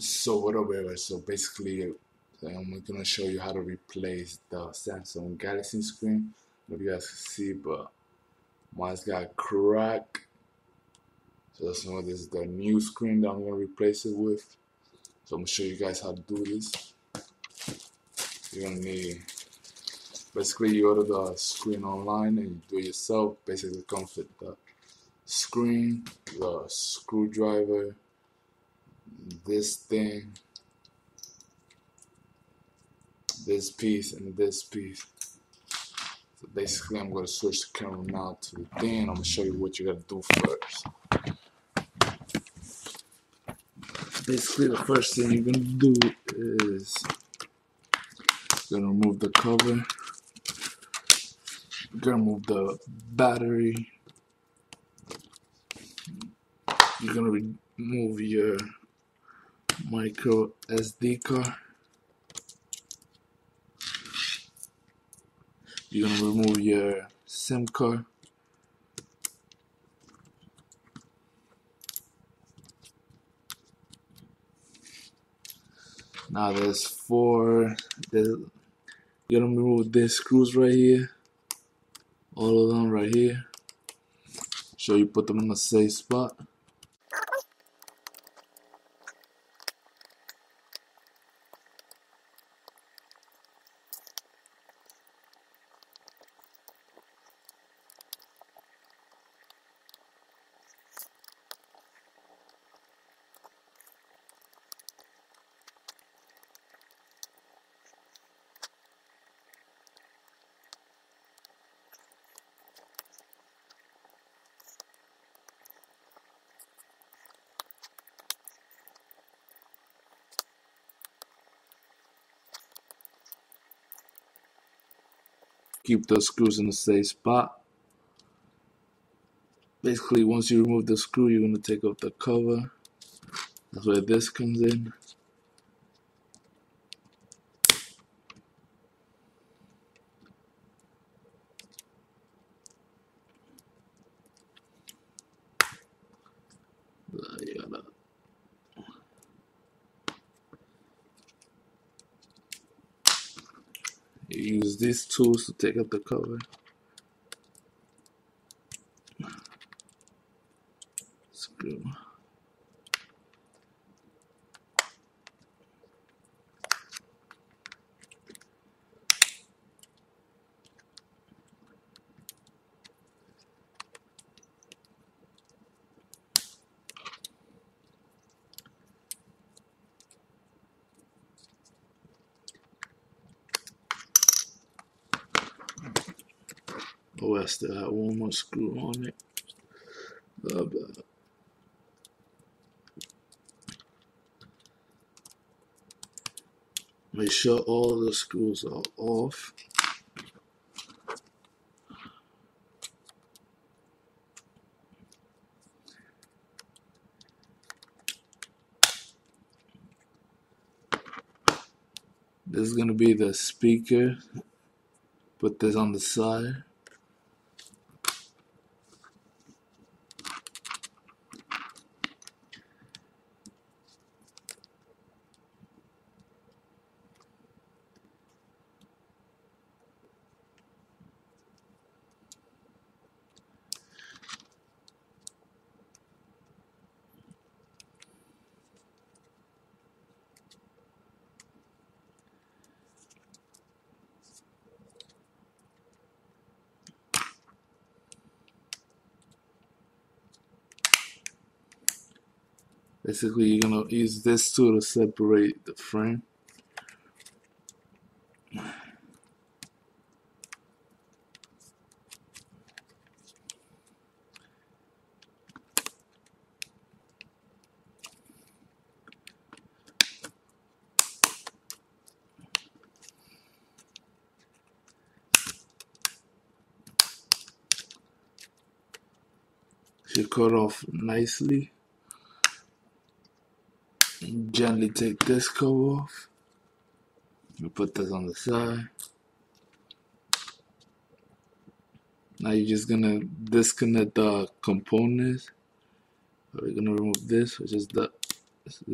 So what up, everybody? So basically, I'm gonna show you how to replace the Samsung Galaxy screen. I don't know if you guys can see, but mine's got crack. So that's why this is the new screen that I'm gonna replace it with. So I'm gonna show you guys how to do this. You're gonna need basically you order the screen online and you do it yourself. Basically, comes with the screen, the screwdriver, this thing, this piece, and this piece. So basically, I'm going to switch the camera now to the thing. I'm going to show you what you got to do first. Basically, the first thing you're going to do is you're going to remove the cover. You're going to remove the battery. You're going to remove your micro SD card. You're going to remove your SIM card. Now you're going to remove these screws right here. All of them right here. So you put them in a safe spot. Keep those screws in the safe spot. Basically, once you remove the screw, you're going to take off the cover. That's where this comes in. You use these tools to take out the cover. Screw. Oh, I still have one more screw on it. Make sure all the screws are off. This is going to be the speaker. Put this on the side. Basically, you're going to use this tool to separate the frame. Should cut off nicely. Gently take this cover off. You put this on the side. Now you're just gonna disconnect the components. We're gonna remove this, which is the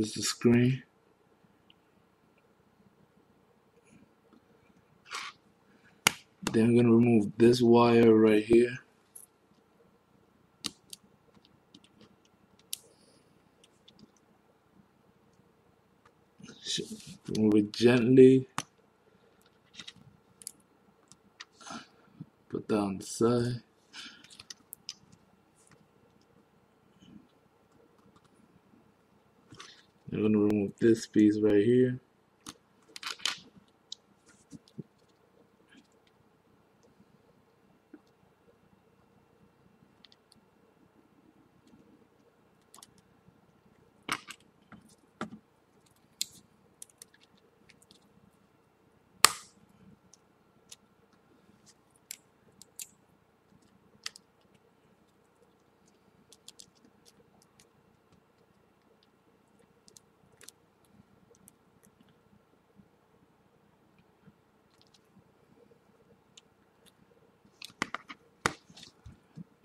screen. Then we're gonna remove this wire right here. Remove it gently. Put that on the side. I'm gonna remove this piece right here.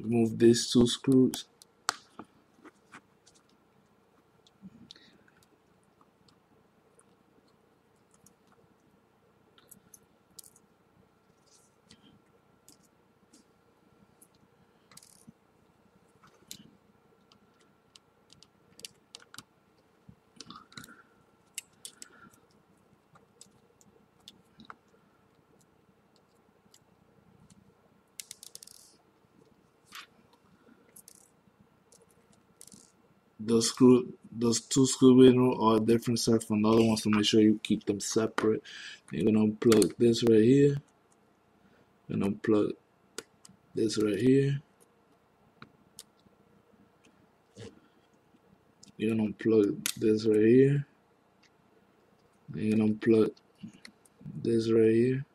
Remove these two screws. Those two screws are different size from the other ones, so make sure you keep them separate. You're gonna unplug this right here, and unplug this right here. You're gonna unplug this right here. And you're gonna unplug this right here.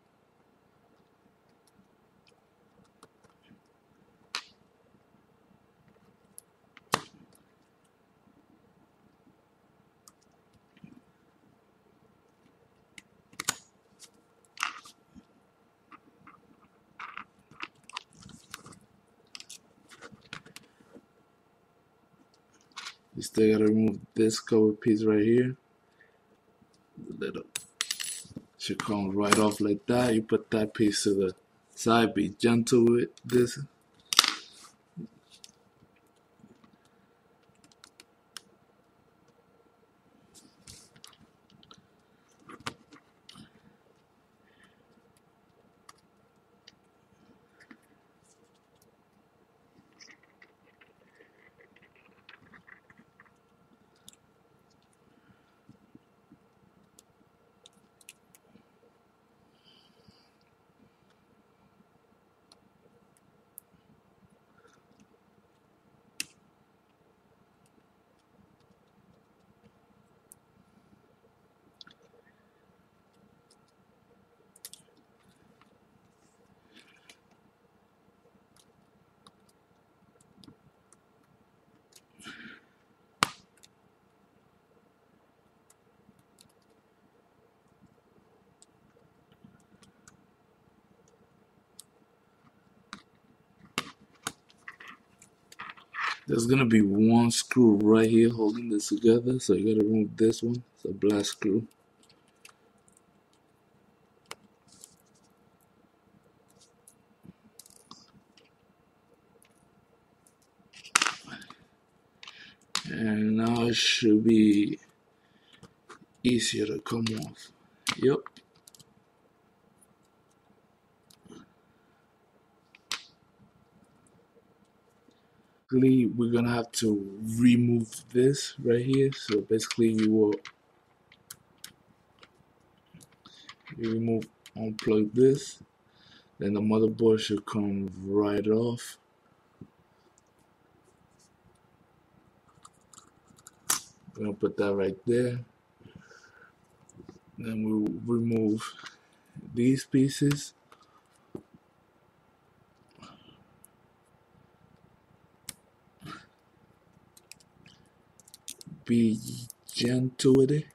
You still gotta remove this cover piece right here. Little should come right off like that. You put that piece to the side. Be gentle with this. There's gonna be one screw right here holding this together, so you gotta remove this one. It's a black screw. And now it should be easier to come off. Yep. We're gonna have to remove this right here. So basically you unplug this, then the motherboard should come right off. We're gonna put that right there. Then we'll remove these pieces. Be gentle with it.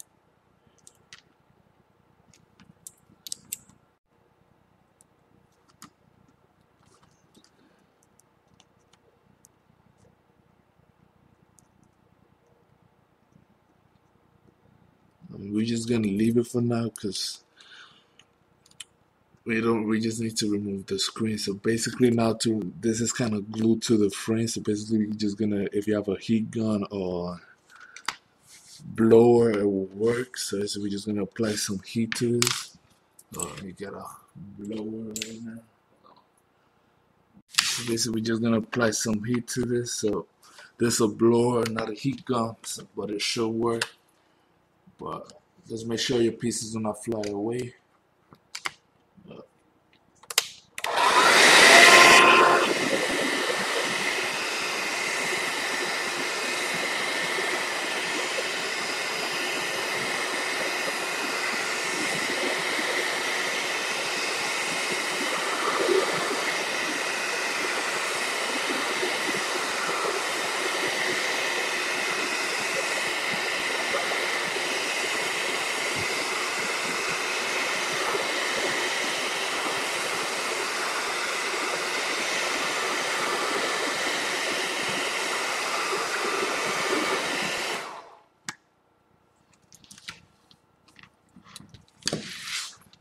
We're just gonna leave it for now because we just need to remove the screen. So basically now this is kind of glued to the frame. So basically we're just gonna, if you have a heat gun or blower, it will work. So we're just gonna apply some heat to this. Let me get a blower right now. So basically we're just gonna apply some heat to this. So this is a blower, not a heat gun, but it should work. But just make sure your pieces do not fly away.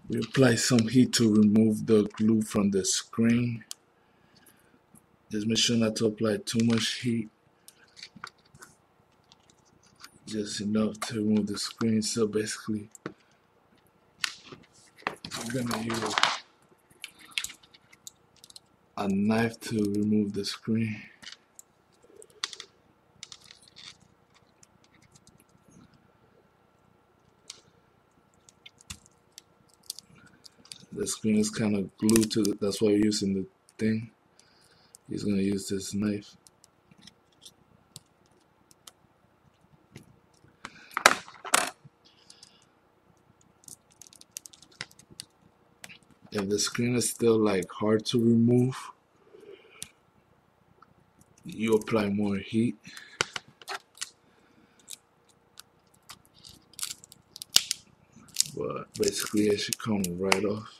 We apply some heat to remove the glue from the screen. Just make sure not to apply too much heat. Just enough to remove the screen. So basically, I'm gonna use a knife to remove the screen. The screen is kind of glued to that's why we're using the thing. He's gonna use this knife. If the screen is still like hard to remove, you apply more heat. But basically it should come right off.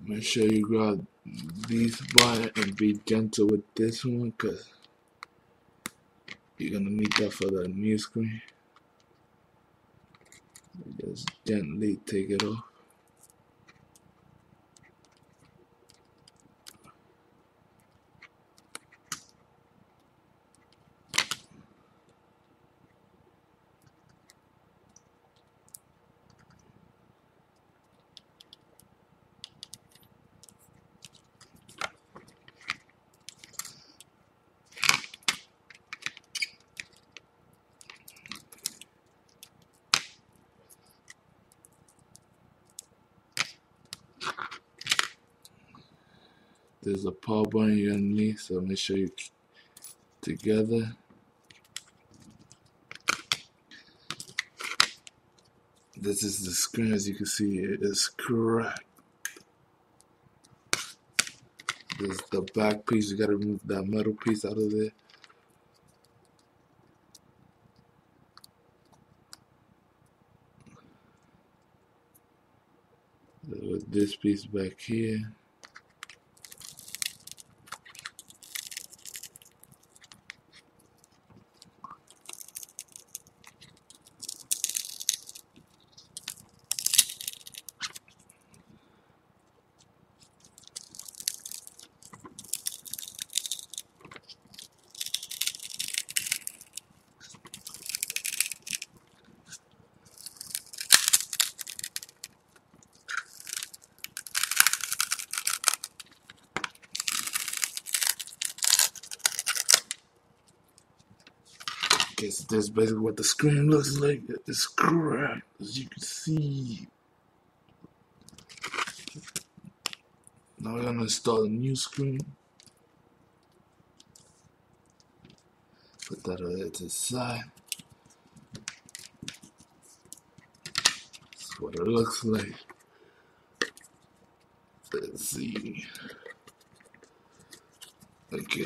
Make sure you grab these bar and be gentle with this one, because you're gonna need that for the new screen. Just gently take it off. there's a power button you're gonna need, so make sure you together. This is the screen. As you can see, it is cracked. This is the back piece. You gotta remove that metal piece out of there. With this piece back here. Okay, so this is basically what the screen looks like. It's cracked, as you can see. Now we're gonna install a new screen. Put that over there to the side. That's what it looks like. Let's see. Okay,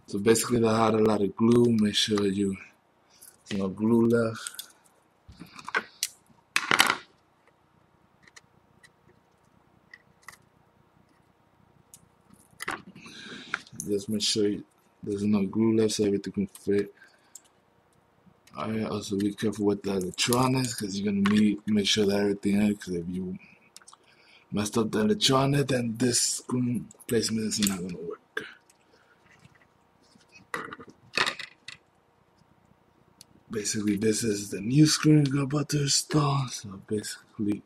so basically that had a lot of glue. Make sure there's no glue left. Just make sure there's no glue left so everything can fit. Alright, also be careful with the electronics because you're gonna need make sure that everything is, because if you messed up the electronics, then this screen placement is not gonna work. Basically, this is the new screen we're about to install. So basically,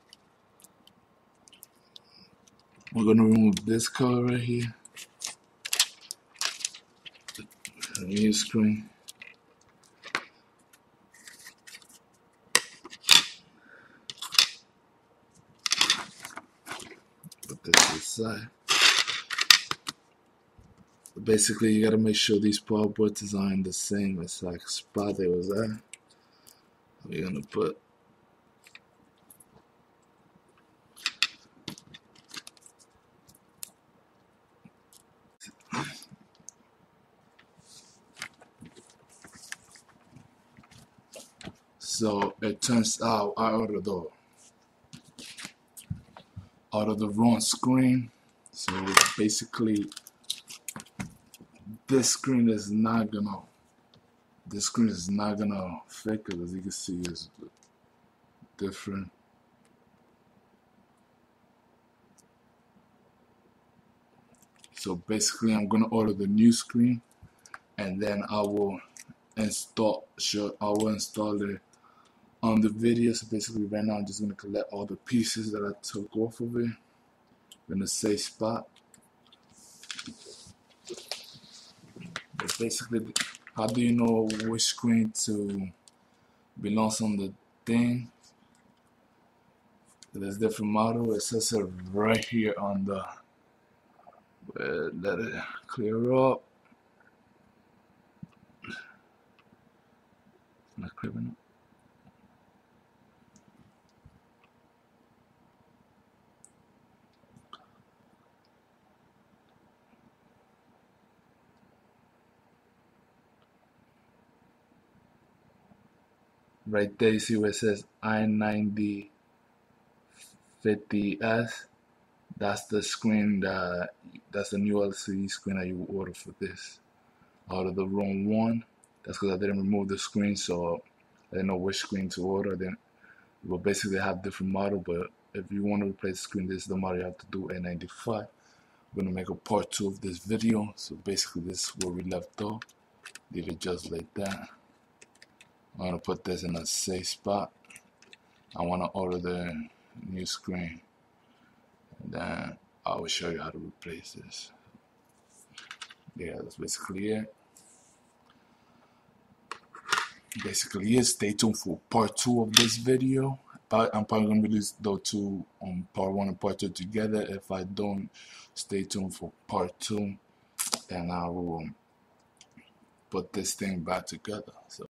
we're gonna remove this cover right here. The new screen. Put this to the side. Basically, you gotta make sure these power buttons are in the same exact spot they was at. We're gonna put so it turns out out of the wrong screen. So basically, this screen is not gonna fit, because as you can see, it's different. So basically, I'm gonna order the new screen, and then I will install it on the video. So basically, right now I'm just gonna collect all the pieces that I took off of it in a safe spot. But basically, how do you know which screen to belongs on the thing? There's different model. It says it right here on the. Let it clear up. Not clearing up. Right there, you see where it says i9050S. That's the screen that's the new LCD screen that you order for this. Out of the wrong one. That's because I didn't remove the screen, so I didn't know which screen to order. Then we'll basically have different model, but if you want to replace the screen, this is the model you have to do, A95. We're gonna make a part 2 of this video. So basically, this is where we left off. Leave it just like that. I'm gonna put this in a safe spot. I wanna order the new screen, and then I will show you how to replace this. Yeah, that's basically it. Stay tuned for part 2 of this video, I'm probably gonna release those two part one and part two together. If I don't, stay tuned for part two, and I will put this thing back together. So